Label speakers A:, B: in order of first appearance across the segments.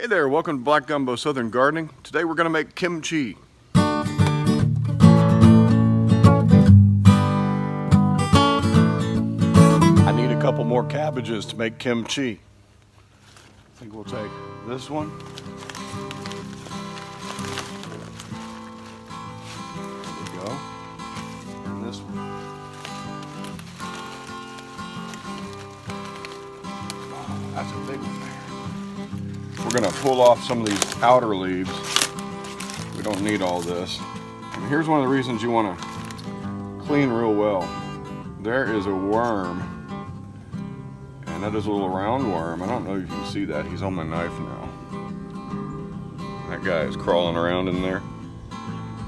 A: Hey there, welcome to Black Gumbo Southern Gardening. Today we're going to make kimchi. I need a couple more cabbages to make kimchi. I think we'll take this one. There we go. And this one. Oh, that's a big one there. We're going to pull off some of these outer leaves. We don't need all this. And here's one of the reasons you want to clean real well. There is a worm, and that is a little round worm. I don't know if you can see that. He's on my knife now. That guy is crawling around in there.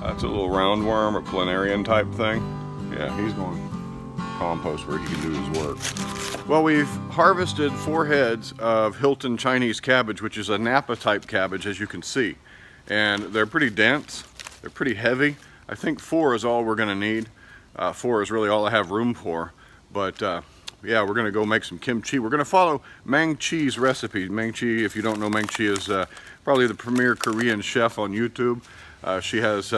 A: That's a little round worm, a planarian type thing. Yeah, he's going compost where he can do his work. Well, we've harvested 4 heads of Hilton Chinese cabbage, which is a Napa type cabbage, as you can see. And they're pretty dense, they're pretty heavy. I think 4 is all we're gonna need. 4 is really all I have room for. But yeah, we're gonna go make some kimchi. We're gonna follow Maangchi's recipe. Maangchi, if you don't know, Maangchi is probably the premier Korean chef on YouTube. She has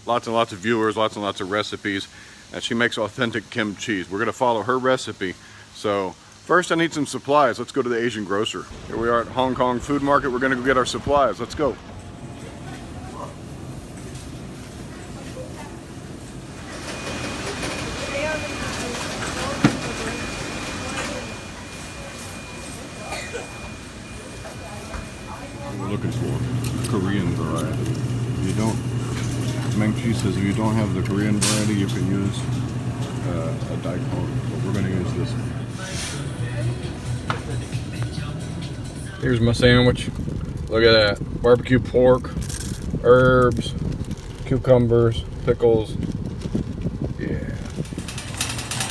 A: lots and lots of viewers, lots and lots of recipes, and she makes authentic kimchi. We're gonna follow her recipe. So first I need some supplies. Let's go to the Asian grocer. Here we are at Hong Kong Food Market. We're gonna go get our supplies. Let's go. We're looking for Korean variety. If you don't, Maangchi says if you don't have the Korean variety, you can use a daikon, but we're gonna use this one. Here's my sandwich. Look at that. Barbecue pork, herbs, cucumbers, pickles. Yeah.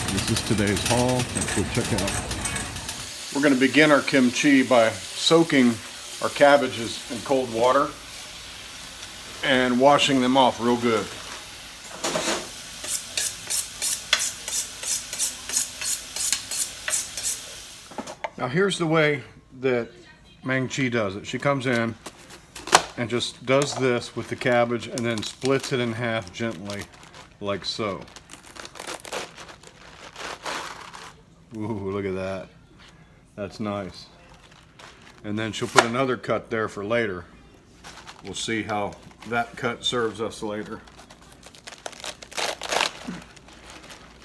A: This is today's haul. Let's go check it out. We're going to begin our kimchi by soaking our cabbages in cold water and washing them off real good. Now here's the way that Maangchi does it. She comes in and just does this with the cabbage and then splits it in half gently, like so. Ooh, look at that. That's nice. And then she'll put another cut there for later. We'll see how that cut serves us later.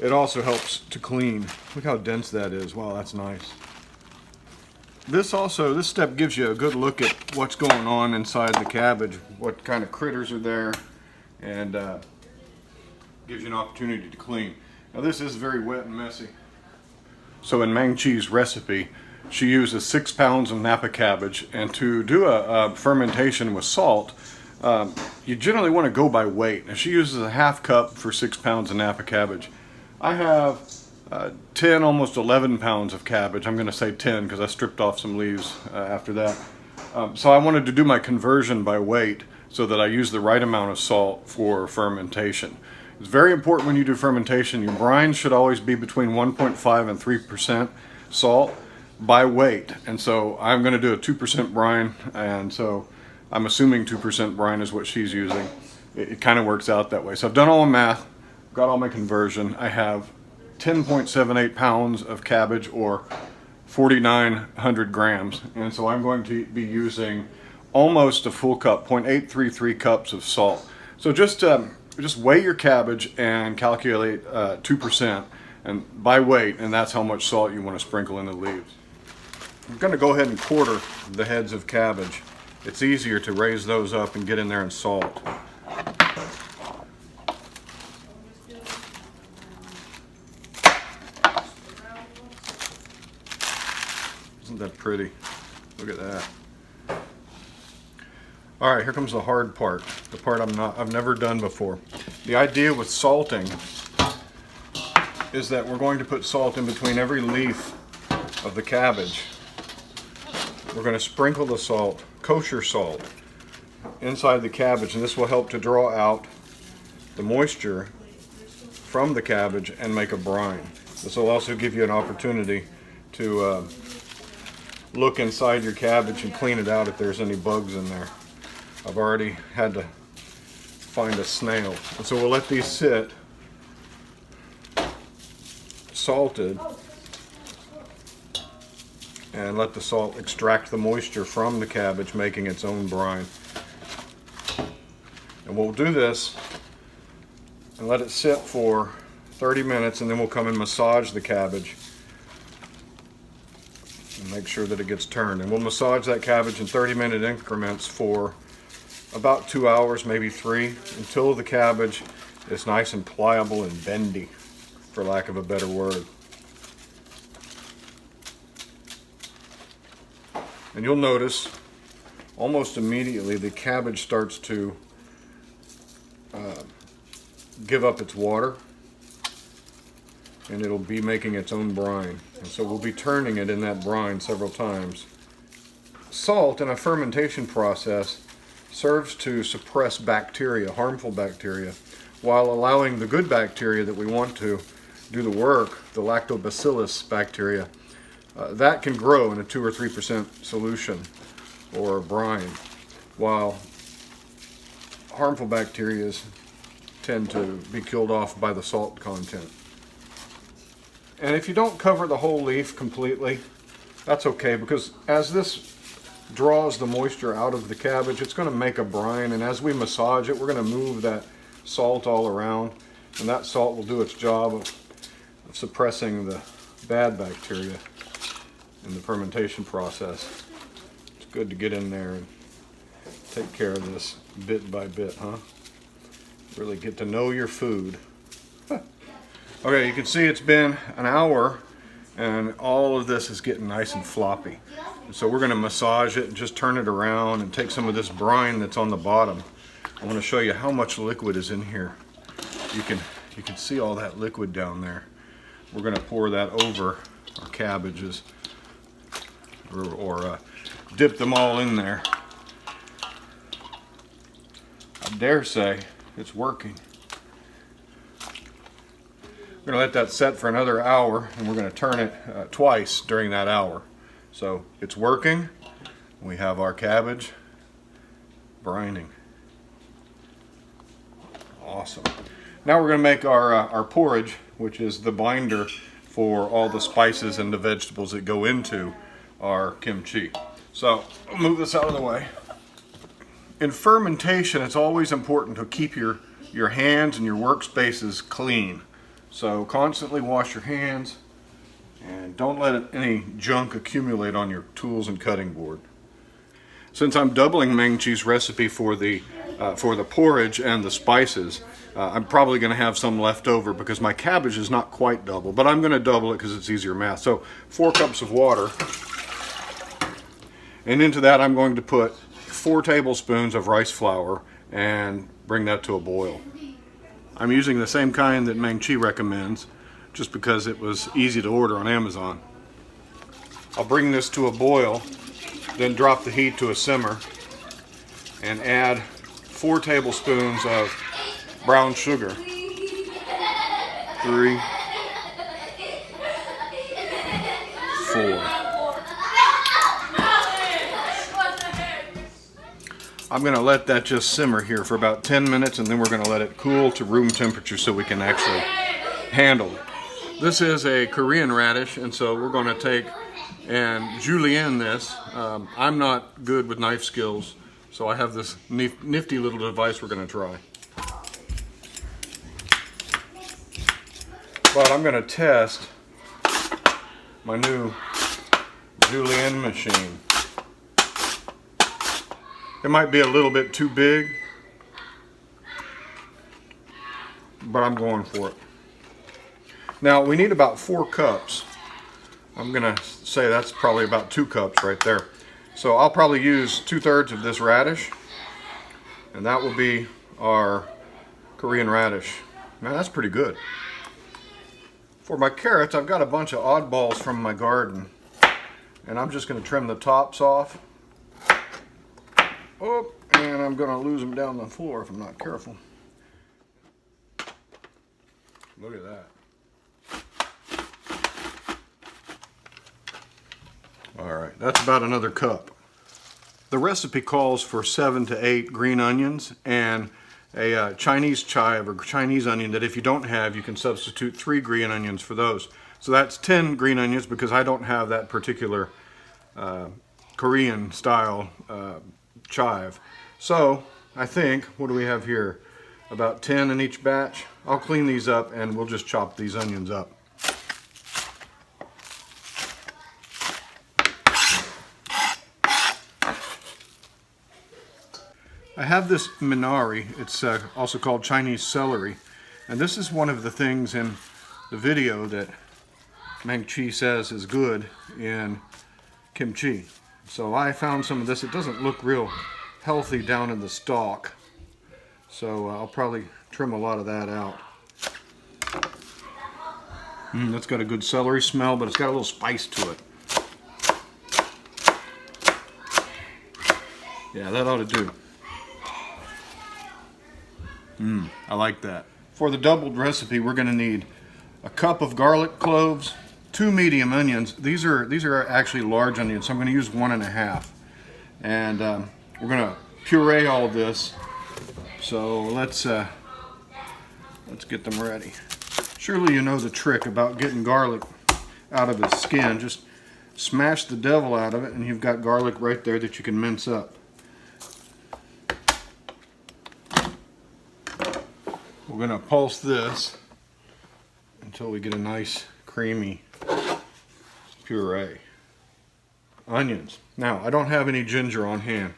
A: It also helps to clean. Look how dense that is. Wow, that's nice. This step gives you a good look at what's going on inside the cabbage, what kind of critters are there, and gives you an opportunity to clean. Now this is very wet and messy. So in Maangchi's recipe, she uses 6 pounds of Napa cabbage, and to do a fermentation with salt, you generally want to go by weight. Now she uses a half cup for 6 pounds of Napa cabbage. I have 10, almost 11 pounds of cabbage. I'm going to say 10 because I stripped off some leaves after that. So I wanted to do my conversion by weight so that I use the right amount of salt for fermentation. It's very important when you do fermentation. Your brine should always be between 1.5 and 3% salt by weight. And so I'm going to do a 2% brine, and so I'm assuming 2% brine is what she's using. It kind of works out that way. So I've done all my math, got all my conversion. I have 10.78 pounds of cabbage, or 4,900 grams, and so I'm going to be using almost a full cup, 0.833 cups of salt. So just weigh your cabbage and calculate 2% and by weight, and that's how much salt you want to sprinkle in the leaves. I'm going to go ahead and quarter the heads of cabbage. It's easier to raise those up and get in there and salt. Isn't that pretty? Look at that. All right, here comes the hard part. The part I've never done before. The idea with salting is that we're going to put salt in between every leaf of the cabbage. We're going to sprinkle the salt, kosher salt, inside the cabbage, and this will help to draw out the moisture from the cabbage and make a brine. This will also give you an opportunity to look inside your cabbage and clean it out if there's any bugs in there. I've already had to find a snail. And so we'll let these sit salted and let the salt extract the moisture from the cabbage, making its own brine. And we'll do this and let it sit for 30 minutes, and then we'll come and massage the cabbage and make sure that it gets turned. And we'll massage that cabbage in 30-minute increments for about 2 hours, maybe 3, until the cabbage is nice and pliable and bendy, for lack of a better word. And you'll notice almost immediately the cabbage starts to give up its water, and it'll be making its own brine. And so we'll be turning it in that brine several times. Salt in a fermentation process serves to suppress bacteria, harmful bacteria, while allowing the good bacteria that we want to do the work, the lactobacillus bacteria, that can grow in a 2 or 3% solution or brine, while harmful bacteria tend to be killed off by the salt content. And if you don't cover the whole leaf completely, that's okay, because as this draws the moisture out of the cabbage, it's going to make a brine, and as we massage it, we're going to move that salt all around, and that salt will do its job of suppressing the bad bacteria in the fermentation process. It's good to get in there and take care of this bit by bit, huh? Really get to know your food. Okay, you can see it's been an hour and all of this is getting nice and floppy. So we're going to massage it and just turn it around and take some of this brine that's on the bottom. I want to show you how much liquid is in here. You can see all that liquid down there. We're going to pour that over our cabbages, or dip them all in there. I dare say it's working. We're going to let that set for another hour, and we're going to turn it twice during that hour. So it's working. We have our cabbage brining. Awesome. Now we're going to make our porridge, which is the binder for all the spices and the vegetables that go into our kimchi. So I'll move this out of the way. In fermentation, it's always important to keep your hands and your workspaces clean. So constantly wash your hands and don't let any junk accumulate on your tools and cutting board. Since I'm doubling Maangchi's recipe for the porridge and the spices, I'm probably going to have some left over because my cabbage is not quite double, but I'm going to double it because it's easier math. So 4 cups of water, and into that I'm going to put 4 tablespoons of rice flour and bring that to a boil. I'm using the same kind that Maangchi recommends, just because it was easy to order on Amazon. I'll bring this to a boil, then drop the heat to a simmer, and add 4 tablespoons of brown sugar. 3, 4. I'm going to let that just simmer here for about 10 minutes, and then we're going to let it cool to room temperature so we can actually handle it. This is a Korean radish, and so we're going to take and julienne this. I'm not good with knife skills, so I have this nifty little device we're going to try. But I'm going to test my new julienne machine. It might be a little bit too big, but I'm going for it. Now we need about 4 cups. I'm going to say that's probably about 2 cups right there. So I'll probably use 2/3 of this radish, and that will be our Korean radish. Now that's pretty good. For my carrots, I've got a bunch of oddballs from my garden, and I'm just going to trim the tops off. Oh, and I'm going to lose them down the floor if I'm not careful. Look at that. All right. that's about another cup. The recipe calls for 7 to 8 green onions and a Chinese chive or Chinese onion that if you don't have, you can substitute 3 green onions for those. So that's 10 green onions because I don't have that particular Korean style chive. So I think, what do we have here? About 10 in each batch. I'll clean these up and we'll just chop these onions up. I have this minari, it's also called Chinese celery, and this is one of the things in the video that Maangchi says is good in kimchi. So I found some of this. It doesn't look real healthy down in the stalk, so I'll probably trim a lot of that out. That's got a good celery smell, but it's got a little spice to it. Yeah, that ought to do. I like that. For the doubled recipe, we're going to need a cup of garlic cloves, 2 medium onions. These are actually large onions, so I'm going to use 1.5. And we're going to puree all this. So let's get them ready. Surely you know the trick about getting garlic out of its skin. Just smash the devil out of it, and you've got garlic right there that you can mince up. We're going to pulse this until we get a nice creamy puree. Onions. Now, I don't have any ginger on hand.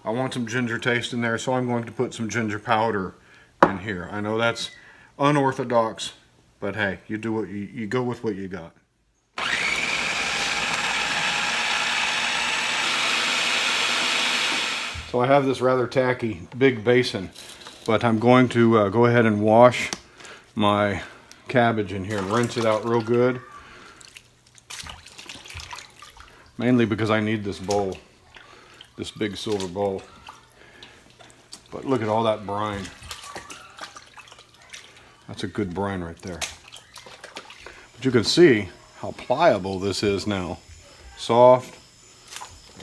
A: I want some ginger taste in there, so I'm going to put some ginger powder in here. I know that's unorthodox, but hey, you do what you go with what you got. So I have this rather tacky big basin, but I'm going to go ahead and wash my cabbage in here and rinse it out real good. Mainly because I need this bowl, this big silver bowl. But look at all that brine. That's a good brine right there. But you can see how pliable this is now. Soft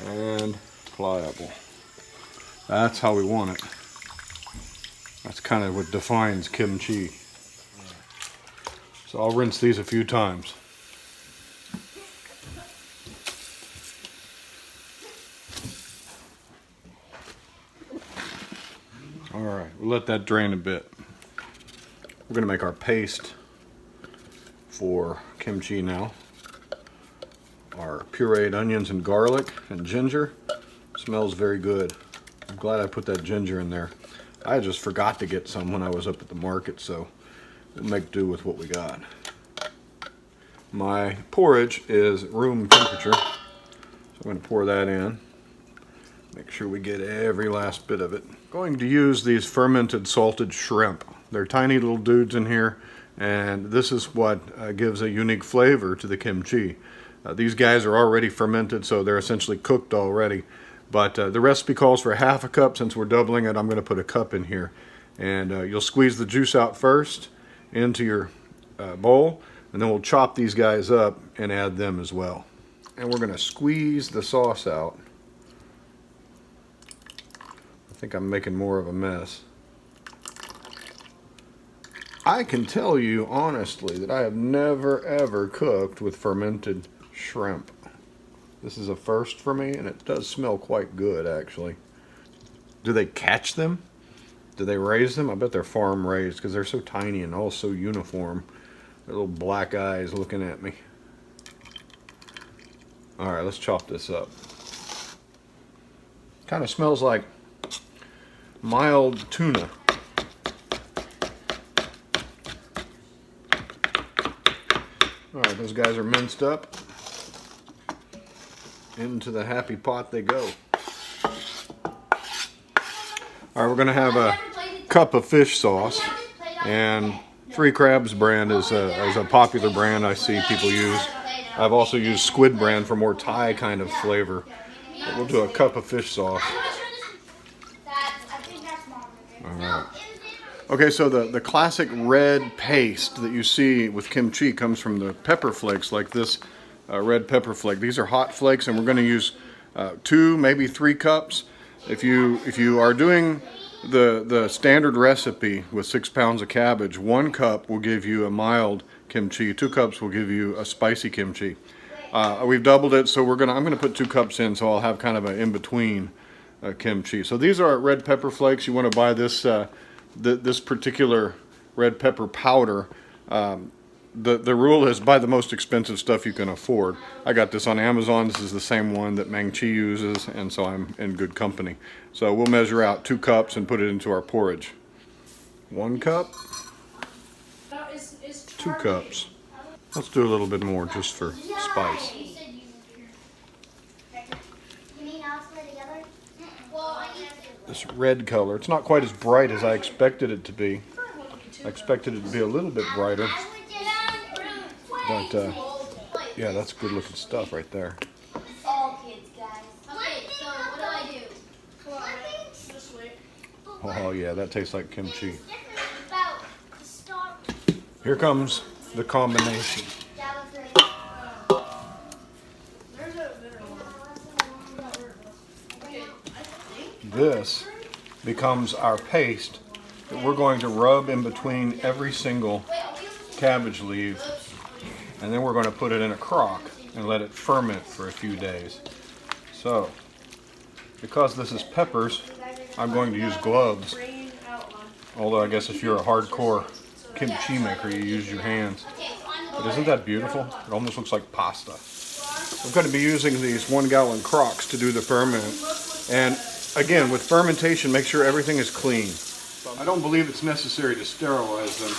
A: and pliable. That's how we want it. That's kind of what defines kimchi. So I'll rinse these a few times. Alright, we'll let that drain a bit. We're going to make our paste for kimchi now. Our pureed onions and garlic and ginger. Smells very good. I'm glad I put that ginger in there. I just forgot to get some when I was up at the market, so we'll make do with what we got. My porridge is room temperature, so I'm going to pour that in. Make sure we get every last bit of it. I'm going to use these fermented salted shrimp. They're tiny little dudes in here, and this is what gives a unique flavor to the kimchi. These guys are already fermented, so they're essentially cooked already. But the recipe calls for half a cup. Since we're doubling it, I'm going to put a cup in here. And you'll squeeze the juice out first into your bowl, and then we'll chop these guys up and add them as well. And we're going to squeeze the sauce out. I think I'm making more of a mess. I can tell you honestly that I have never ever cooked with fermented shrimp. This is a first for me, and it does smell quite good, actually. Do they catch them? Do they raise them? I bet they're farm raised because they're so tiny and all so uniform. Their little black eyes looking at me. Alright, let's chop this up. Kind of smells like mild tuna. Alright, those guys are minced up. Into the happy pot they go. Alright, we're going to have a cup of fish sauce, and Three Crabs brand is a popular brand I see people use. I've also used squid brand for more Thai kind of flavor. But we'll do a cup of fish sauce. Alright. Okay, so the classic red paste that you see with kimchi comes from the pepper flakes like this red pepper flake. These are hot flakes, and we're going to use 2, maybe 3 cups. If you are doing the standard recipe with 6 pounds of cabbage, 1 cup will give you a mild kimchi. 2 cups will give you a spicy kimchi. We've doubled it, so I'm gonna put 2 cups in, so I'll have kind of an in-between kimchi. So these are red pepper flakes. You want to buy this this particular red pepper powder. The rule is buy the most expensive stuff you can afford. I got this on Amazon. This is the same one that Maangchi uses, and so I'm in good company. So we'll measure out 2 cups and put it into our porridge. 1 cup, 2 cups. Let's do a little bit more just for spice. This red color, it's not quite as bright as I expected it to be. I expected it to be a little bit brighter. But yeah, that's good looking stuff right there. Oh yeah, that tastes like kimchi. Here comes the combination. This becomes our paste that we're going to rub in between every single cabbage leaf, and then we're going to put it in a crock and let it ferment for a few days. So, because this is peppers, I'm going to use gloves. Although I guess if you're a hardcore kimchi maker, you use your hands. But isn't that beautiful? It almost looks like pasta. I'm going to be using these 1-gallon crocks to do the ferment. And again, with fermentation, make sure everything is clean. I don't believe it's necessary to sterilize them,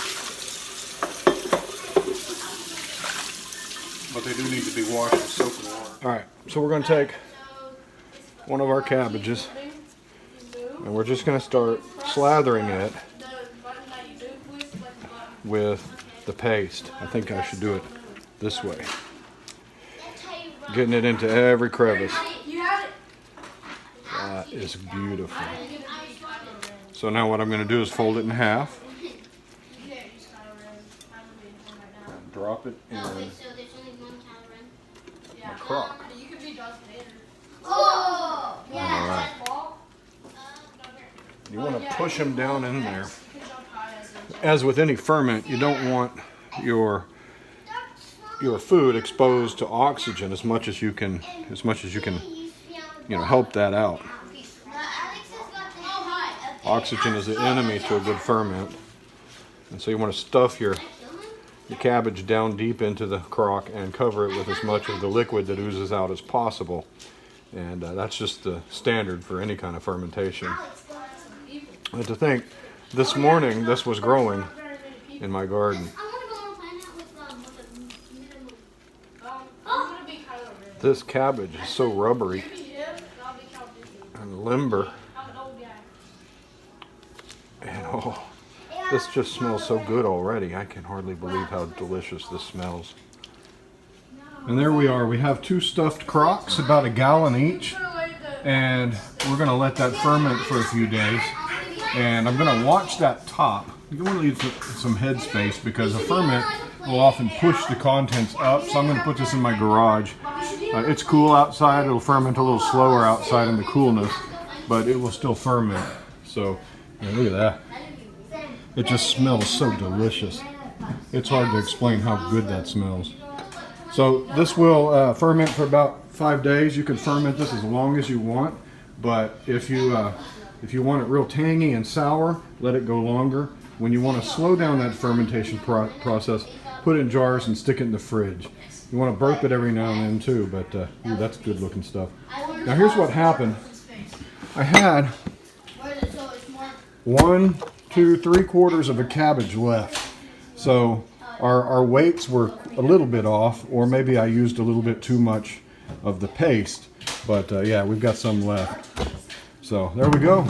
A: but they do need to be washed with soap and water. Alright, so we're going to take one of our cabbages, and we're just going to start slathering it with the paste. I think I should do it this way. Getting it into every crevice. That is beautiful. So now what I'm going to do is fold it in half. And drop it in my crock. Alright. You want to push them down in there. As with any ferment, you don't want your food exposed to oxygen as much as you can help that out. Oxygen is the enemy to a good ferment, and so you want to stuff your cabbage down deep into the crock and cover it with as much of the liquid that oozes out as possible. And that's just the standard for any kind of fermentation. And to think, this morning this was growing in my garden. This cabbage is so rubbery and limber. And oh, this just smells so good already. I can hardly believe how delicious this smells. And there we are. We have 2 stuffed crocks, about 1 gallon each. And we're going to let that ferment for a few days. And I'm going to watch that top. You want to leave some head space because a ferment will often push the contents up. So I'm going to put this in my garage. It's cool outside. It'll ferment a little slower outside in the coolness, but it will still ferment. So yeah, look at that. It just smells so delicious. It's hard to explain how good that smells. So this will ferment for about 5 days. You can ferment this as long as you want, but if you want it real tangy and sour, let it go longer. When you want to slow down that fermentation process, put it in jars and stick it in the fridge. You want to burp it every now and then too, but ooh, that's good looking stuff. Now here's what happened. I had 1, 2, 3/4 of a cabbage left. So our weights were a little bit off, or maybe I used a little bit too much of the paste. But yeah, we've got some left. So there we go.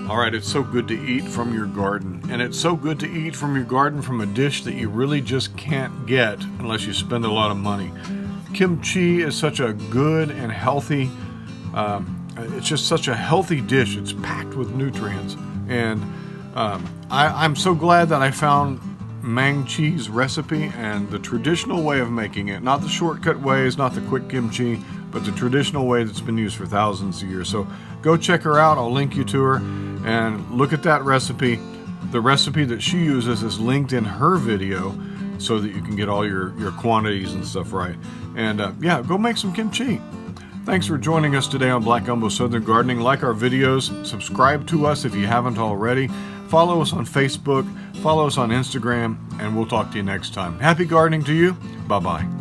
A: Alright, it's so good to eat from your garden. And it's so good to eat from your garden from a dish that you really just can't get unless you spend a lot of money. Kimchi is such a good and healthy, it's just such a healthy dish. It's packed with nutrients. And I'm so glad that I found Maangchi's recipe and the traditional way of making it. Not the shortcut ways, not the quick kimchi, but the traditional way that's been used for thousands of years. So go check her out. I'll link you to her and look at that recipe. The recipe that she uses is linked in her video so that you can get all your quantities and stuff right. And yeah, go make some kimchi. Thanks for joining us today on Black Gumbo Southern Gardening. Like our videos, subscribe to us if you haven't already. Follow us on Facebook, follow us on Instagram, and we'll talk to you next time. Happy gardening to you. Bye-bye.